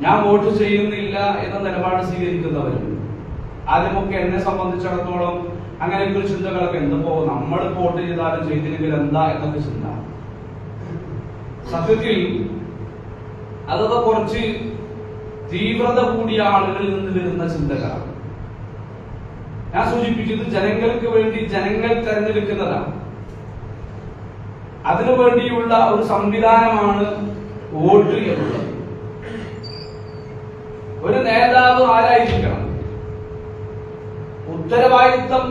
ഞാൻ വോട്ട് ചെയ്യുന്നില്ല എന്ന നിലപാട് സ്വീകരിക്കുന്നവരും. ആദ്യമൊക്കെ എന്നെ സംബന്ധിച്ചിടത്തോളം അങ്ങനെയൊക്കെ ഒരു ചിന്തകളൊക്കെ എന്തപ്പോ നമ്മൾ വോട്ട് ചെയ്താലും ചെയ്തില്ലെങ്കിൽ എന്താ എന്നൊക്കെ ചിന്ത. സത്യത്തിൽ അതൊക്കെ കുറച്ച് തീവ്രത കൂടിയ ആളുകളിൽ നിന്ന് വരുന്ന ചിന്തകളാണ്. ഞാൻ സൂചിപ്പിക്കുന്നത് ജനങ്ങൾക്ക് വേണ്ടി ജനങ്ങൾ തെരഞ്ഞെടുക്കുന്നതാണ്. അതിനു വേണ്ടിയുള്ള ഒരു സംവിധാനമാണ് വോട്ട് എന്നുള്ളത്. ഒരു നേതാവ് ആരായിരിക്കണം? ഉത്തരവാദിത്വം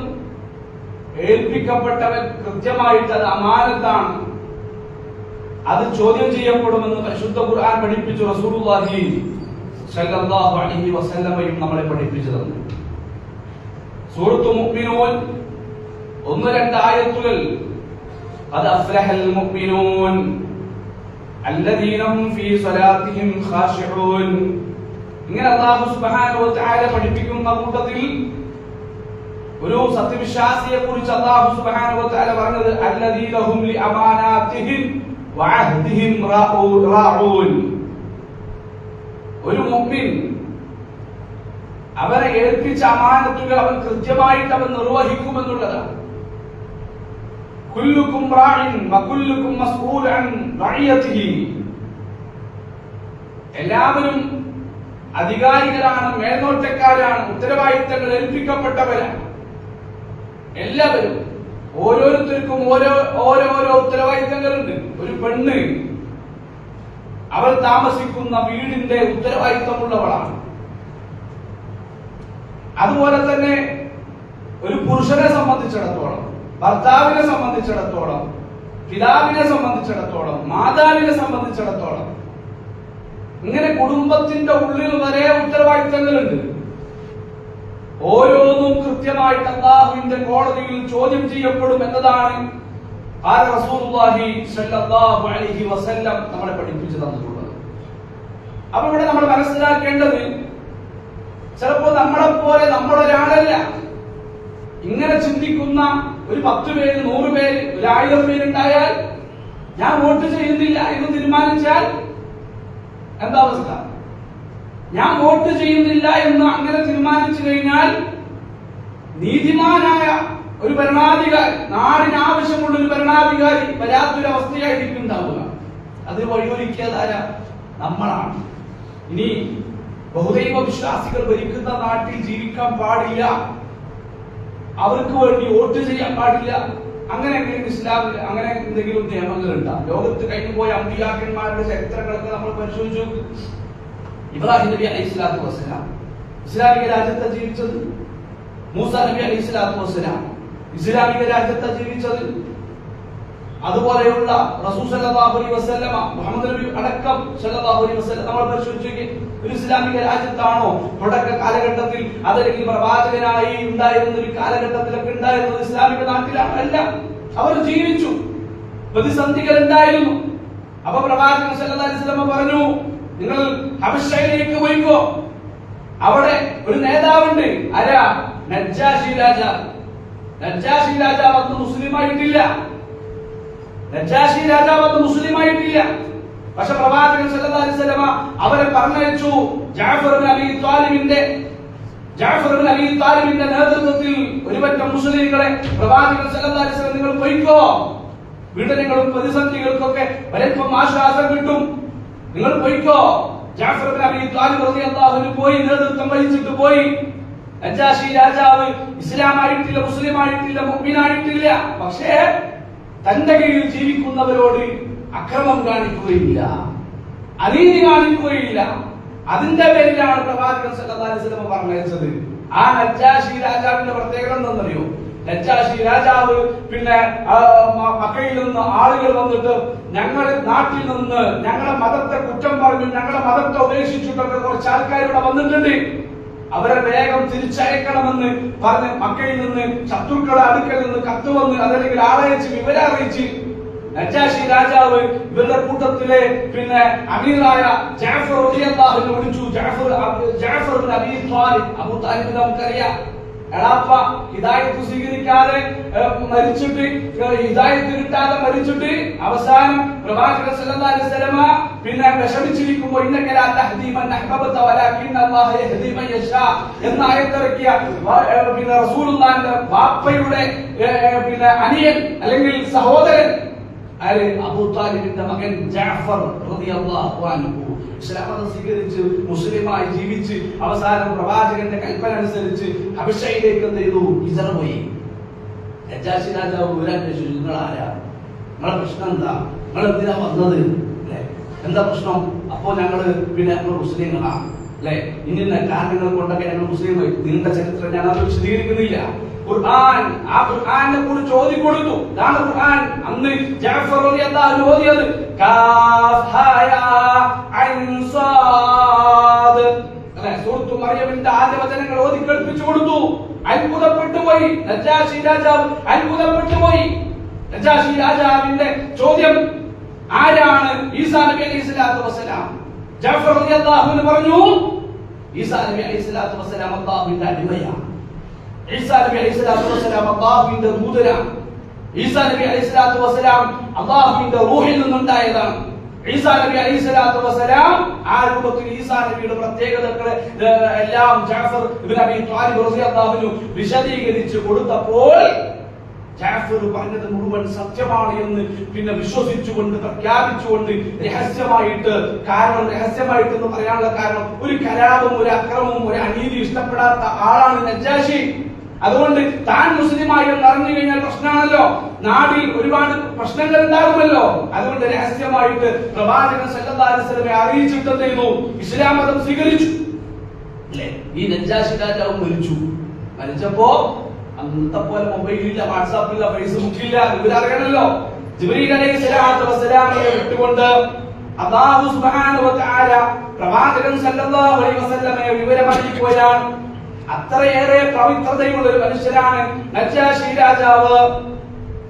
ഏൽപ്പിക്കപ്പെട്ടവൻ കൃത്യമായിട്ട് അത് അമാനത്താണ്, അത് ചോദ്യം ചെയ്യപ്പെടുമെന്ന് പരിശുദ്ധ ഖുർആൻ പഠിപ്പിച്ചു. റസൂലുള്ളാഹി സ്വല്ലല്ലാഹു അലൈഹി വസല്ലമയും നമ്മളെ പഠിപ്പിച്ചു തന്നു. സൂറത്തുൽ മുഅ്മിനൂൻ 1-2 ആയത്തുകൾ ഖദ് അഫ്ലഹൽ മുഅ്മിനൂൻ അല്ലദീന ഹും ഫീ സ്വലാത്തിഹിം ഖാശിഊൻ. ഇങ്ങനെ അല്ലാഹു സുബ്ഹാനഹു വ തആല പഠിപ്പിക്കുന്ന കൂട്ടത്തിൽ ഒരു സത്യവിശ്വാസിയെ കുറിച്ച് അല്ലാഹു സുബ്ഹാനഹു വ തആല പറഞ്ഞത് അല്ലദീന ഹും ലി അമാനാതിഹിം വഅഹ്ദിഹിം റാഊൻ. ഒരു മുഅ്മിൻ അവരെ ഏൽപ്പിച്ച അമാനത്തുകൾ അവൻ കൃത്യമായിട്ട് അവൻ നിർവഹിക്കുമെന്നുള്ളതാണ്. കുല്ലുക്കും റാഇൻ വകുല്ലുക്കും മസ്ഊൽ അൻ റഇയതിഹി. എല്ലാവരും അധികാരികളാണ്, മേൽനോട്ടക്കാരാണ്, ഉത്തരവാദിത്തങ്ങൾ ഏൽപ്പിക്കപ്പെട്ടവരാണ്. എല്ലാവരും ഓരോരുത്തർക്കും ഓരോരോ ഉത്തരവാദിത്തങ്ങളുണ്ട്. ഒരു പെണ്ണ് അവൾ താമസിക്കുന്ന വീടിന്റെ ഉത്തരവാദിത്തമുള്ളവളാണ്. അതുപോലെ തന്നെ ഒരു പുരുഷനെ സംബന്ധിച്ചിടത്തോളം, ഭർത്താവിനെ സംബന്ധിച്ചിടത്തോളം, പിതാവിനെ സംബന്ധിച്ചിടത്തോളം, മാതാവിനെ സംബന്ധിച്ചിടത്തോളം, ഇങ്ങനെ കുടുംബത്തിന്റെ ഉള്ളിൽ വരെ ഉത്തരവാദിത്തങ്ങളുണ്ട്. ഓരോന്നും കൃത്യമായിട്ട് അല്ലാഹുവിന്റെ കോടതിയിൽ ചോദ്യം ചെയ്യപ്പെടും എന്നതാണ് റസൂലുള്ളാഹി സ്വല്ലല്ലാഹു അലൈഹി വസല്ലം നമ്മളെ പഠിപ്പിച്ചു തന്നിട്ടുള്ളത്. അപ്പൊ ഇവിടെ നമ്മൾ മനസ്സിലാക്കേണ്ടത്, ചിലപ്പോൾ നമ്മളെപ്പോലെ നമ്മളൊരാളല്ല. ഇങ്ങനെ ചിന്തിക്കുന്ന ഒരു 10 പേര്, 100 പേര്, 1000 പേരുണ്ടായാൽ ഞാൻ വോട്ട് ചെയ്യുന്നില്ല എന്ന് തീരുമാനിച്ചാൽ എന്താ അവസ്ഥ? ഞാൻ വോട്ട് ചെയ്യുന്നില്ല എന്ന് അങ്ങനെ തീരുമാനിച്ചു കഴിഞ്ഞാൽ നീതിമാനായ ഒരു ഭരണാധികാരി, നാടിന് ആവശ്യമുള്ള ഒരു ഭരണാധികാരി വരാത്തൊരവസ്ഥയായിരിക്കും ഉണ്ടാവുക. അത് വഴിയൊരുക്കിയതാരാ? നമ്മളാണ്. ഇനി ബഹുദൈവ വിശ്വാസികൾ ഭരിക്കുന്ന നാട്ടിൽ ജീവിക്കാൻ പാടില്ല, അവർക്ക് വേണ്ടി വോട്ട് ചെയ്യാൻ പാടില്ല, അങ്ങനെ ഇസ്ലാമിൽ അങ്ങനെ എന്തെങ്കിലും നിയമങ്ങളുണ്ടോ? ലോകത്ത് കഴിഞ്ഞുപോയ അമ്പിയാക്കന്മാരുടെ ചരിത്രങ്ങളൊക്കെ നമ്മൾ പരിശോധിച്ചു നോക്ക്. ഇബ്രാഹിം നബി അലൈഹിസ്സലാത്തു വസ്സലാം ഇസ്ലാമിക രാജ്യത്തെ ജീവിച്ചത്. മൂസ നബി അലൈഹിസ്സലാത്തു വസ്സലാം ഇസ്ലാമിക രാജ്യത്തെ ജീവിച്ചത്. അതുപോലെയുള്ള റസൂൽ സല്ലല്ലാഹു അലൈഹി വസല്ലമ, മുഹമ്മദ് നബി അടക്കം സല്ലല്ലാഹു അലൈഹി വസല്ലം നമ്മൾ പരിശോധിച്ചു. ഒരു ഇസ്ലാമിക രാജ്യത്താണോ തുടക്ക കാലഘട്ടത്തിൽ, അതല്ലെങ്കിൽ പ്രവാചകനായി ഉണ്ടായിരുന്ന ഒരു കാലഘട്ടത്തിലൊക്കെ ഉണ്ടായിരുന്നത് ഇസ്ലാമിക നാട്ടിലാണ്? അല്ല, അവർ ജീവിച്ചു. പ്രതിസന്ധികൾ ഉണ്ടായിരുന്നു. അപ്പൊ പ്രവാചകൻ സല്ലല്ലാഹു അലൈഹി വസല്ലം പറഞ്ഞു, നിങ്ങൾ ഹബശയിലേക്ക് പോയിക്കോ, അവിടെ ഒരു നേതാവുണ്ട്. ആരാ? നജ്ജാശി രാജാവ്. നജ്ജാശി രാജാവ് അന്ന് മുസ്ലിമായിട്ടില്ല. നജ്ജാശി രാജാവ് അന്ന് മുസ്ലിമായിട്ടില്ല. പക്ഷെ പ്രവാചകൻ സല്ലല്ലാഹു അലൈഹി വസല്ലം അവരെ പറഞ്ഞയച്ചു. ജഅഫർ ഇബ്നു അബീ താലിബിന്റെ നേതൃത്വത്തിൽ ഒരുപറ്റം മുസ്ലിങ്ങളെ പ്രവാചകൻ സല്ലല്ലാഹു അലൈഹി വസല്ലം നിങ്ങൾ പോയിക്കോ, പീഡനങ്ങളും പ്രതിസന്ധികൾക്കൊക്കെ വരപ്പം ആശ്വാസം കിട്ടും, നിങ്ങൾ പോയിക്കോ. ജഅഫർ ഇബ്നു അബീ താലിബ് റളിയല്ലാഹു അൻഹു പോയി, നേതൃത്വം വഹിച്ചിട്ട് പോയി. നജ്ജാശി രാജാവ് ഇസ്ലാമായിട്ടില്ല, മുസ്ലിമായിട്ടില്ല, മുഅ്മിനായിട്ടില്ല. പക്ഷേ തന്റെ കീഴിൽ ജീവിക്കുന്നവരോട് അക്രമം കാണിക്കുകയില്ല, അനീതി കാണിക്കുകയില്ല. അതിന്റെ പേരിലാണ് പ്രവാചകൻ സല്ലല്ലാഹു അലൈഹി വസല്ലം പറഞ്ഞത്. ആ നജ്ജാശി രാജാവിന്റെ പ്രത്യേകത എന്താണെന്നറിയോ? നജ്ജാശി രാജാവ് പിന്നെ മക്കയിൽ നിന്ന് ആളുകൾ വന്നിട്ട് ഞങ്ങളുടെ നാട്ടിൽ നിന്ന് ഞങ്ങളുടെ മതത്തെ കുറ്റം പറഞ്ഞു, ഞങ്ങളുടെ മതത്തെ ഉപേക്ഷിച്ചിട്ടൊക്കെ കുറച്ച് ആൾക്കാർ ഇവിടെ വന്നിട്ടുണ്ട്, അവരെ വേഗം തിരിച്ചയക്കണമെന്ന് പറഞ്ഞ് മക്കയിൽ നിന്ന് ശത്രുക്കളുടെ അടുക്കൽ നിന്ന് കത്ത് വന്ന്, അതല്ലെങ്കിൽ ആളയച്ച് വിവരം അറിയിച്ച് നജ്ജാശി രാജാവ് ഇവരുടെ കൂട്ടത്തിലെ പിന്നെ അമീറായ ജഅഫർ റളിയല്ലാഹു അൻഹു വിളിച്ചു. ജഅഫർ ഇബ്നു അബീ ത്വാലിബ്, അബൂ താലിബ് നമുക്കറിയാം, എളാപ്പ ഹിദായത്ത് സ്വീകരിക്കാതെ മരിച്ചിട്ട്, ഹിദായത്ത് കിട്ടാതെ മരിച്ചിട്ട് അവസാനം പ്രവാചകൻ സല്ലല്ലാഹു അലൈഹി വസല്ലമ പിന്നെ വിഷമിച്ചിരിക്കുമ്പോൾ ഇന്നക ലാ തഹ്ദീ മൻ അഹ്ബബ്ത വലാകിൻ അല്ലാഹു യഹ്ദീ മൻ യശാ എന്ന ആയത്തിറക്കിയ പിന്നെ റസൂലുള്ളാഹിന്റെ വാപ്പയുടെ പിന്നെ അനിയൻ അല്ലെങ്കിൽ സഹോദരൻ അബൂ താലിബിന്റെ മകൻ ജഅഫർ റളിയല്ലാഹു അൻഹു ഇസ്ലാം മതം സ്വീകരിച്ച് മുസ്ലിമായി ജീവിച്ച് അവസാനം പ്രവാചകന്റെ കൽപ്പന അനുസരിച്ച് ഹബശയിലേക്ക് എന്ത് ചെയ്തു? ഹിജറ പോയി. നജാശി രാജാവ് വിവരാന്വേഷിച്ചു, നിങ്ങൾ ആരാ, നിങ്ങളെ പ്രശ്നം എന്താ, നിങ്ങൾ എന്തിനാ വന്നത്, അല്ലെ, എന്താ പ്രശ്നം? അപ്പോ ഞങ്ങള് പിന്നെ നമ്മൾ മുസ്ലിങ്ങളാണ്, അല്ലെ, ഇന്ന കാരണങ്ങൾ കൊണ്ടൊക്കെ ഞങ്ങൾ മുസ്ലിമായി. നിങ്ങളുടെ ചരിത്രം ഞാൻ അത് വിശദീകരിക്കുന്നില്ല. ഖുർആൻ, ആ ഖുർആനെ കുറിച്ച് ചോദി കൊടുത്തു. ഇതാണ് ഖുർആൻ അന്ന് ജഅഫർ റളിയല്ലാഹു അൻഹു ഓതിയത്. കാഫ് ഹാ യാ ഐൻ സാദ്, അല്ലേ, സൂറത്തു മറിയമിന്റെ ആദ്യ വചനങ്ങൾ ഓതി കേൾപ്പിച്ചു കൊടുത്തു. അത്ഭുതപ്പെട്ടു പോയി നജാശി രാജാവ്, അത്ഭുതപ്പെട്ടു പോയി. നജാശി രാജാവിന്റെ ചോദ്യം, ആരാണ് ഈസാ നബി അലൈഹിസ്സലാത്തു വസ്സലാം? ജഅഫർ റളിയല്ലാഹു അൻഹു പറഞ്ഞു, ഈസാ നബി അലൈഹിസ്സലാത്തു വസ്സലാം അല്ലാഹുവിന്റെ അടിമയാണ്. ഈസാ നബി അലൈഹിസ്സലാത്തു വസ്സലാം അല്ലാഹുവിന്റെ ദൂതനാണ്. ഈസാ നബി അലൈഹിസ്സലാത്തു വസ്സലാം അല്ലാഹുവിന്റെ റൂഹിൽ നിന്നുണ്ടായതാണ്. ഈസാ നബി അലൈഹിസ്സലാത്തു വസ്സലാം ആ രൂപത്തിൽ ഈസാ നബിയുടെ പ്രത്യേകതകളെ എല്ലാം ജഅഫർ ഇബ്നു അബീ ത്വാലിബ് റളിയല്ലാഹു അൻഹു വിശദീകരിച്ചു കൊടുത്തപ്പോൾ ജഅഫർ പറഞ്ഞത് മുഴുവൻ സത്യമാണ് എന്ന് പിന്നെ വിശ്വസിച്ചുകൊണ്ട് പ്രഖ്യാപിച്ചുകൊണ്ട് രഹസ്യമായിട്ട്, കാരണം രഹസ്യമായിട്ട് എന്ന് പറയാനുള്ള കാരണം ഒരു കലാപം, ഒരു അക്രമവും, ഒരു അനീതി ഇഷ്ടപ്പെടാത്ത ആളാണ് നജാശി. അതുകൊണ്ട് താൻ മുസ്ലിമായി എന്ന് അറിഞ്ഞു കഴിഞ്ഞാൽ പ്രശ്നമാണല്ലോ, നാടിൽ ഒരുപാട് പ്രശ്നങ്ങൾ ഉണ്ടാകുമല്ലോ. അതുകൊണ്ട് രഹസ്യമായിട്ട് പ്രവാചകൻ സല്ലല്ലാഹു അലൈഹി വസല്ലമയെ അറിയിച്ചിട്ടുണ്ടായിരുന്നു, ഇസ്ലാം മതം സ്വീകരിച്ചു. അല്ലേ, ഈ നജാശി രാജാവ് മരിച്ചു. മരിച്ചപ്പോ അന്നത്തെ പോലെ മൊബൈലില്ല, വാട്സാപ്പില്ല, ഫേസ്ബുക്കില്ല, ഇവരറിയണല്ലോ. ജിബ്രീൽ അലൈഹിസ്സലാത്തു വസ്സലാമിനെ വിട്ടുകൊണ്ട് അല്ലാഹു സുബ്ഹാനഹു വ തആല പ്രവാചകൻ സല്ലല്ലാഹു അലൈഹി വസല്ലമയെ വിവരമറിയിക്കുകയാണ്. അത്രയേറെ പവിത്രതയുള്ള ഒരു മനുഷ്യരാണ് നജാശി രാജാവ്.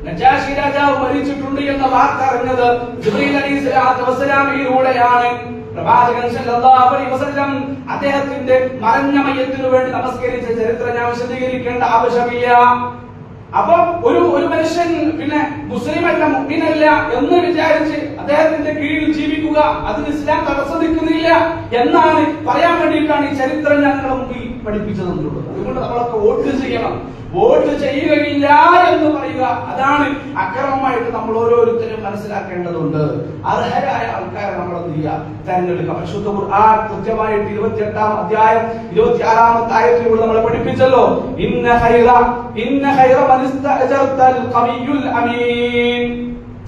നജാശി രാജാവ് മരിച്ചിട്ടുണ്ട് എന്ന വാർത്ത അറിഞ്ഞത് ജിബ്രീൽ അലൈഹിസ്സലാത്തു വസ്സലാമിലൂടെയാണ്. പ്രവാചകൻ സല്ലല്ലാഹു അലൈഹി വസല്ലം അദ്ദേഹത്തിന്റെ മറഞ്ഞ മയ്യത്തിനു വേണ്ടി നമസ്കരിച്ച ചരിത്രം ഞാൻ വിശദീകരിക്കേണ്ട ആവശ്യമില്ല. അപ്പൊ ഒരു മനുഷ്യൻ പിന്നെ മുസ്ലിമല്ല, മുഅ്മിനല്ല എന്ന് വിചാരിച്ച് അദ്ദേഹത്തിന്റെ കീഴിൽ ജീവിക്കുക, അതിന് ഇസ്ലാം തടസ്സം നിൽക്കുന്നില്ല എന്നാണ് പറയാൻ വേണ്ടിയിട്ടാണ് ഈ ചരിത്രം ഞങ്ങളുടെ മുമ്പിൽ പഠിപ്പിച്ചു തന്നിട്ടുള്ളത്. അതുകൊണ്ട് നമ്മളൊക്കെ വോട്ട് ചെയ്യണം. വോട്ട് ചെയ്യുകയില്ല എന്ന് പറയുക, അതാണ് അക്രമമായിട്ട് നമ്മൾ ഓരോരുത്തരും മനസ്സിലാക്കേണ്ടതുണ്ട്. അർഹരായ ആൾക്കാരെ നമ്മൾ എന്ത് ചെയ്യുക? തെരഞ്ഞെടുക്കുക. പരിശുദ്ധ ഖുർആൻ കൃത്യമായിട്ട് 28-ാം അധ്യായം 26-ാമത്തെ ആയത്തിലൂടെ നമ്മളെ പഠിപ്പിച്ചല്ലോ, ഇന്ന ഖൈറ മൻ ഇസ്തഅജർതൽ ഖവിയ്യുൽ അമീൻ.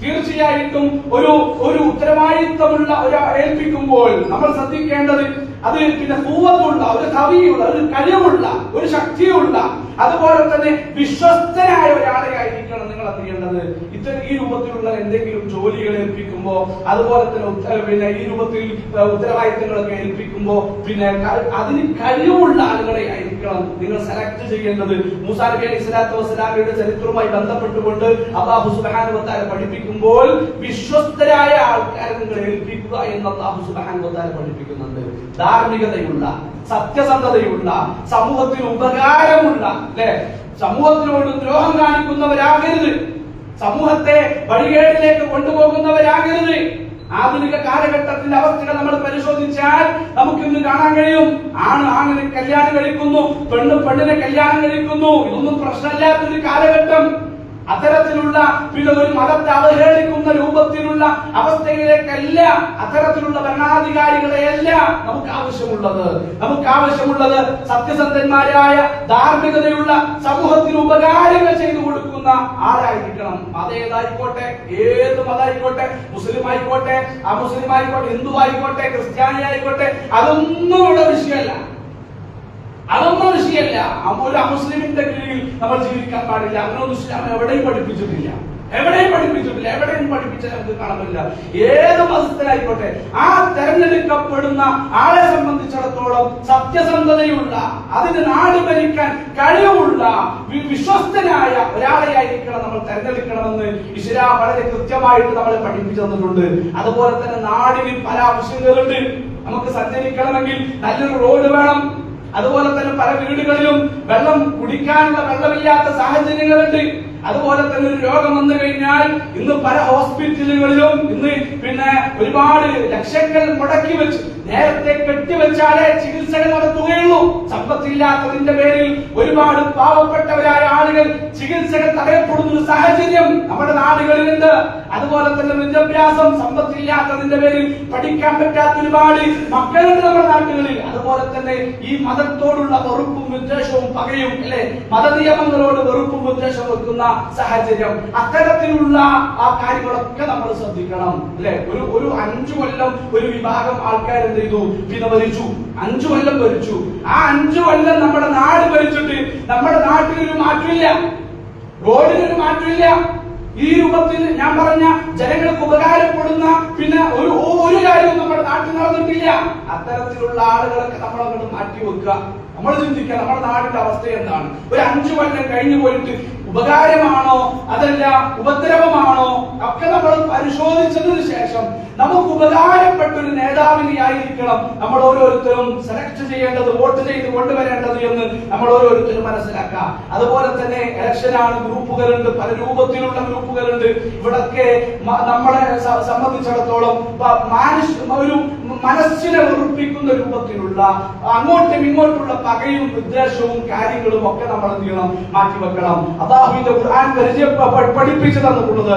തീർച്ചയായിട്ടും ഒരു ഉത്തരവാദിത്തമുള്ള ഒരാളെ ഏൽപ്പിക്കുമ്പോൾ നമ്മൾ ശ്രദ്ധിക്കേണ്ടത് അത് പിന്നെ കൂവത്തുള്ള, ഒരു കവിയുള്ള, ഒരു കഴിവുള്ള, ഒരു ശക്തിയുള്ള, അതുപോലെ തന്നെ വിശ്വസ്തനായ ഒരാളെ ആയിരിക്കണം നിങ്ങൾ എന്ത് ചെയ്യേണ്ടത്. ഈ രൂപത്തിലുള്ള എന്തെങ്കിലും ജോലികൾ ഏൽപ്പിക്കുമ്പോ, അതുപോലെ തന്നെ പിന്നെ ഈ രൂപത്തിൽ ഉത്തരവാദിത്തങ്ങളൊക്കെ ഏൽപ്പിക്കുമ്പോ പിന്നെ അതിന് കഴിവുള്ള ആളുകളെ ആയിരിക്കണം നിങ്ങൾ സെലക്ട് ചെയ്യേണ്ടത്. മൂസാ നബി അലൈഹിസ്സലാത്തു വസ്സലാമിയുടെ ചരിത്രവുമായി ബന്ധപ്പെട്ടുകൊണ്ട് അല്ലാഹു സുബ്ഹാനഹു വ തആല പഠിപ്പിക്കുമ്പോൾ വിശ്വസ്തരായ ആൾക്കാരെ നിങ്ങൾ ഏൽപ്പിക്കുക എന്ന് അല്ലാഹു സുബ്ഹാനഹു വ തആല പഠിപ്പിക്കുന്നുണ്ട്. ധാർമ്മികതയുള്ള, സത്യസന്ധതയുള്ള, സമൂഹത്തിന് ഉപകാരമുള്ള, അല്ലെ, സമൂഹത്തിനോട് ദ്രോഹം കാണിക്കുന്നവരാകരുത്, സമൂഹത്തെ വഴികേടിലേക്ക് കൊണ്ടുപോകുന്നവരാകരുത്. ആധുനിക കാലഘട്ടത്തിന്റെ അവസ്ഥകൾ നമ്മൾ പരിശോധിച്ചാൽ നമുക്കിന്ന് കാണാൻ കഴിയും. ആണിനെ കല്യാണം കഴിക്കുന്നു, പെണ്ണിനെ കല്യാണം കഴിക്കുന്നു. ഇതൊന്നും പ്രശ്നമില്ലാത്തൊരു കാലഘട്ടം. അത്തരത്തിലുള്ള പിന്നെ ഒരു മതത്തെ അവഹേളിക്കുന്ന രൂപത്തിലുള്ള അവസ്ഥയിലേക്കല്ല, അത്തരത്തിലുള്ള ഭരണാധികാരികളെയല്ല നമുക്ക് ആവശ്യമുള്ളത്. നമുക്ക് ആവശ്യമുള്ളത് സത്യസന്ധന്മാരായ, ധാർമ്മികതയുള്ള, സമൂഹത്തിന് ഉപകാരങ്ങൾ ചെയ്തു കൊടുക്കുന്ന ആരായിരിക്കണം. അതേതായിക്കോട്ടെ, ഏത് മതമായിക്കോട്ടെ, മുസ്ലിം ആയിക്കോട്ടെ, അമുസ്ലിം ആയിക്കോട്ടെ, ഹിന്ദു ആയിക്കോട്ടെ, ക്രിസ്ത്യാനി ആയിക്കോട്ടെ, അതൊന്നും ഇവിടെ വിഷയമല്ല. അതൊന്നും വിഷയമല്ല. ഒരു അമുസ്ലിമിന്റെ കീഴിൽ നമ്മൾ ജീവിക്കാൻ പാടില്ല. അങ്ങനൊന്നും ഇസ്ലാം എവിടെയും പഠിപ്പിച്ചിട്ടില്ല. എവിടെയും പഠിപ്പിച്ചാൽ നമുക്ക് കാണാൻ പറ്റില്ല. ഏത് മതസ്ഥനായിക്കോട്ടെ, ആ തെരഞ്ഞെടുക്കപ്പെടുന്ന ആളെ സംബന്ധിച്ചിടത്തോളം സത്യസന്ധതയുള്ള, അതിന് നാട് ഭരിക്കാൻ കഴിവുള്ള, വിശ്വസ്തനായ ഒരാളെ ആയിരിക്കണം നമ്മൾ തെരഞ്ഞെടുക്കണമെന്ന് ഇസ്ലാം വളരെ കൃത്യമായിട്ട് നമ്മളെ പഠിപ്പിച്ചു തന്നിട്ടുണ്ട്. അതുപോലെ തന്നെ നാടിന് പല ആവശ്യങ്ങളുണ്ട്. നമുക്ക് സഞ്ചരിക്കണമെങ്കിൽ നല്ലൊരു റോഡ് വേണം, അതുപോലെ തന്നെ പല വീടുകളിലും വെള്ളം കുടിക്കാനുള്ള വെള്ളമില്ലാത്ത സാഹചര്യങ്ങളുണ്ട്. അതുപോലെ തന്നെ ഒരു രോഗം വന്നു കഴിഞ്ഞാൽ ഇന്ന് പല ഹോസ്പിറ്റലുകളിലും ഇന്ന് ഒരുപാട് ലക്ഷങ്ങൾ മുടക്കി വെച്ച് നേരത്തെ കെട്ടിവെച്ചാലേ ചികിത്സകൾ നടത്തുകയുള്ളൂ. സമ്പത്തില്ലാത്തതിന്റെ പേരിൽ ഒരുപാട് പാവപ്പെട്ടവരായ ആളുകൾ ചികിത്സകൾ തടയപ്പെടുന്ന സാഹചര്യം നമ്മുടെ നാടുകളിലുണ്ട്. അതുപോലെ തന്നെ വിദ്യാഭ്യാസം സമ്പത്തില്ലാത്തതിന്റെ പേരിൽ പഠിക്കാൻ പറ്റാത്ത ഒരുപാട് മക്കളുണ്ട് നമ്മുടെ നാട്ടുകളിൽ. അതുപോലെ തന്നെ ഈ മതത്തോടുള്ള വെറുപ്പും വിദ്വേഷവും പകയും അല്ലെ മതനിയമങ്ങളോട് വെറുപ്പും വിദ്വേഷവും വെക്കുന്ന സാഹചര്യം. അത്തരത്തിലുള്ള ആ കാര്യങ്ങളൊക്കെ നമ്മൾ ശ്രദ്ധിക്കണം അല്ലെ. ഒരു 5 കൊല്ലം ഒരു വിഭാഗം ആൾക്കാർ എന്ത് ചെയ്തു? ഭരിച്ചു. 5 കൊല്ലം ഭരിച്ചു. ആ 5 കൊല്ലം നമ്മുടെ നാട് ഭരിച്ചിട്ട് നമ്മുടെ നാട്ടിലൊരു മാറ്റമില്ല, റോഡിനൊരു മാറ്റമില്ല. ഈ രൂപത്തിൽ ഞാൻ പറഞ്ഞ ജനങ്ങൾക്ക് ഉപകാരപ്പെടുന്ന ഒരു കാര്യവും നമ്മുടെ നാട്ടിൽ നടന്നിട്ടില്ല. അത്തരത്തിലുള്ള ആളുകളൊക്കെ നമ്മളങ്ങോട്ട് മാറ്റിവെക്കുക. നമ്മൾ ചിന്തിക്കുക നമ്മുടെ നാടിന്റെ അവസ്ഥ എന്താണ്. ഒരു 5 കൊല്ലം കഴിഞ്ഞു പോയിട്ട് ഉപകാരമാണോ അതല്ല ഉപദ്രവമാണോ ഒക്കെ നമ്മൾ പരിശോധിച്ചതിന് ശേഷം നമുക്ക് ഉപകാരപ്പെട്ട ഒരു നേതാവിനെ ആയിരിക്കണം നമ്മൾ ഓരോരുത്തരും സെലക്ട് ചെയ്യേണ്ടത്, വോട്ട് ചെയ്ത് കൊണ്ടുവരേണ്ടത് എന്ന് നമ്മൾ ഓരോരുത്തരും മനസ്സിലാക്കുക. അതുപോലെ തന്നെ ഇലക്ഷനാണ്, ഗ്രൂപ്പുകളുണ്ട്, പല രൂപത്തിലുള്ള ഗ്രൂപ്പുകളുണ്ട്. ഇവിടൊക്കെ നമ്മളെ സംബന്ധിച്ചിടത്തോളം ഒരു മനസ്സിനെ വെറുപ്പിക്കുന്ന രൂപത്തിലുള്ള അങ്ങോട്ടും ഇങ്ങോട്ടുള്ള പകയും വിദ്വേഷവും കാര്യങ്ങളും ഒക്കെ നമ്മൾ എന്ത് ചെയ്യണം? മാറ്റിവെക്കണം. അല്ലാഹുവിന്റെ ഖുർആൻ പഠിപ്പിച്ചു തന്നിട്ടുള്ളത്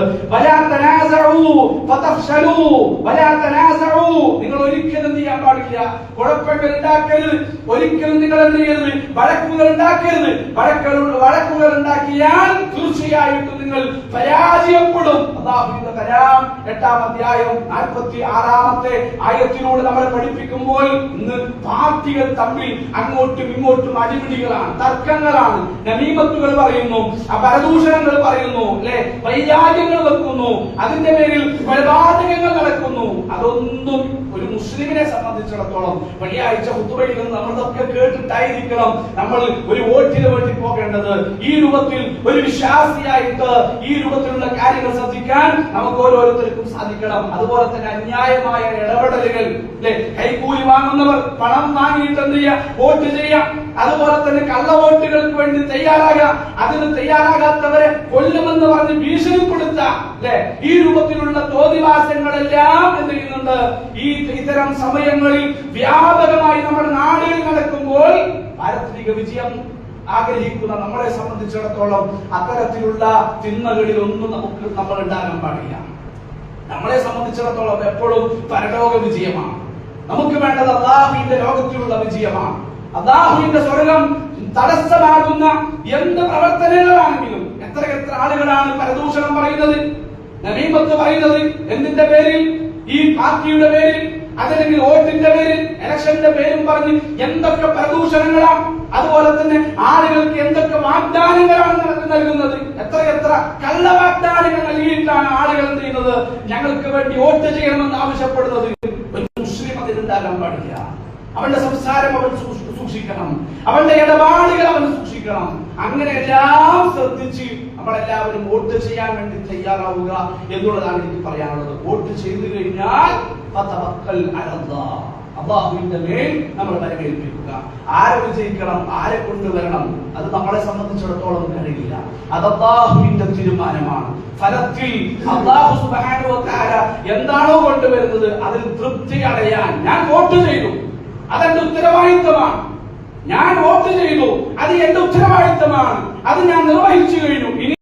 നിങ്ങൾ ഒരിക്കലും എന്ത് ചെയ്യാൻ പാടില്ല, കുഴപ്പങ്ങൾ ഉണ്ടാക്കരുത്. ഒരിക്കലും നിങ്ങൾ എന്ത് ചെയ്യരുത്? വഴക്കുകൾ ഉണ്ടാക്കരുത്. വഴക്കുകൾ ഉണ്ടാക്കിയാൽ തീർച്ചയായിട്ടും നിങ്ങൾ പരാജയപ്പെടും. അല്ലാഹുവിന്റെ കലാം 8-ാം അധ്യായം 46-ാമത്തെ ആയത്തിലൂടെ നമ്മളെ പഠിപ്പിക്കുമ്പോൾ ഇന്ന് പാർട്ടികൾ തമ്മിൽ അങ്ങോട്ടും ഇങ്ങോട്ടും അടിപിടികളാണ്, തർക്കങ്ങളാണ്, നമീമത്തുകൾ പറയുന്നു, പരദൂഷണങ്ങൾ പറയുന്നു, അല്ലെ വൈരാഗ്യങ്ങൾ വെക്കുന്നു, അതിന്റെ പേരിൽ കൊലപാതകങ്ങൾ നടക്കുന്നു. അതൊന്നും ഒരു മുസ്ലിമിനെ സംബന്ധിച്ചിടത്തോളം വെള്ളിയാഴ്ച ഖുതുബയിൽ നിന്ന് നമ്മളൊക്കെ കേട്ടിട്ടായിരിക്കണം നമ്മൾ ഒരു വോട്ടിന് വേണ്ടി പോകേണ്ടത്. ഈ രൂപത്തിൽ ഒരു വിശ്വാസിയായിട്ട് ഈ രൂപത്തിലുള്ള കാര്യങ്ങൾ ശ്രദ്ധിക്കാൻ നമുക്ക് ഓരോരുത്തർക്കും സാധിക്കണം. അതുപോലെ തന്നെ അന്യായമായ ഇടപെടലുകൾ, അല്ലെ കൈക്കൂലി വാങ്ങുന്നവർ പണം വാങ്ങിയിട്ട് എന്ത് ചെയ്യാം? വോട്ട് ചെയ്യാം. അതുപോലെ തന്നെ കള്ളവോട്ടുകൾക്ക് വേണ്ടി തയ്യാറാകാം. അതിന് തയ്യാറാകാത്തവരെ കൊല്ലുമെന്ന് പറഞ്ഞ് ഭീഷണിപ്പെടുത്താം. അല്ലെ ഈ രൂപത്തിലുള്ള തോന്നിവാസങ്ങളെല്ലാം എന്ത് ചെയ്യുന്നുണ്ട്? ഇത്തരം സമയങ്ങളിൽ വ്യാപകമായി നമ്മുടെ നാടുകളിൽ നടക്കുമ്പോൾ പാരത്രിക വിജയം ആഗ്രഹിക്കുന്ന നമ്മളെ സംബന്ധിച്ചിടത്തോളം അത്തരത്തിലുള്ള തിന്മകളിൽ ഒന്നും നമ്മൾ ഉണ്ടാകാൻ പാടില്ല. നമ്മളെ സംബന്ധിച്ചിടത്തോളം എപ്പോഴും പരലോക വിജയമാണ്. നമുക്ക് വേണ്ടത് അല്ലാഹുവിന്റെ ലോകത്തിലുള്ള വിജയമാണ്. അല്ലാഹുവിന്റെ സ്വർഗം തടസ്സമാകുന്ന എന്ത് പ്രവർത്തനങ്ങളാണെങ്കിലും എത്ര ആളുകളാണ് പരദൂഷണം പറയുന്നത്, നമീമത്ത് പറയുന്നത്, എന്തിന്റെ പേരിൽ? ഈ പാർട്ടിയുടെ പേരിൽ, അതല്ലെങ്കിൽ വോട്ടിന്റെ പേരിൽ, ഇലക്ഷന്റെ പേരും പറഞ്ഞ് എന്തൊക്കെ പ്രദൂഷണങ്ങളാണ്. അതുപോലെ തന്നെ ആളുകൾക്ക് എന്തൊക്കെ വാഗ്ദാനങ്ങളാണ് നൽകുന്നത്. എത്ര കള്ള വാഗ്ദാനങ്ങൾ നൽകിയിട്ടാണ് ആളുകൾ എന്ത് ചെയ്യുന്നത്? ഞങ്ങൾക്ക് വേണ്ടി വോട്ട് ചെയ്യണമെന്ന് ആവശ്യപ്പെടുന്നത്. ഒരു മുസ്ലിം അതിലുണ്ടാകാൻ പാടില്ല. അവന്റെ സംസാരം അവൻ സൂക്ഷിക്കണം, അവന്റെ ഇടപാടുകൾ അവൻ സൂക്ഷിക്കണം. അങ്ങനെ എല്ലാം ശ്രദ്ധിച്ച് നമ്മളെല്ലാവരും വോട്ട് ചെയ്യാൻ വേണ്ടി തയ്യാറാവുക എന്നുള്ളതാണ് എനിക്ക് പറയാനുള്ളത്. വോട്ട് ചെയ്തു കഴിഞ്ഞാൽ അല്ലാഹുവിന്റെ മേൽ നമ്മൾ വരവേൽപ്പിക്കുക. ആരെ വിജയിക്കണം, ആരെ കൊണ്ടുവരണം, അത് നമ്മളെ സംബന്ധിച്ചിടത്തോളം കഴിയില്ല. അത് അല്ലാഹുവിന്റെ തീരുമാനമാണ്. ഫലത്തിൽ അല്ലാഹു സുബ്ഹാനഹു വ തആല എന്താണോ കൊണ്ടുവരുന്നത് അതിൽ തൃപ്തി അടയാൻ ഞാൻ വോട്ട് ചെയ്തു, അതെന്റെ ഉത്തരവാദിത്തമാണ്. ഞാൻ വോട്ട് ചെയ്തു, അത് എന്റെ ഉത്തരവാദിത്തമാണ്, അത് ഞാൻ നിർവഹിച്ചു കഴിഞ്ഞു.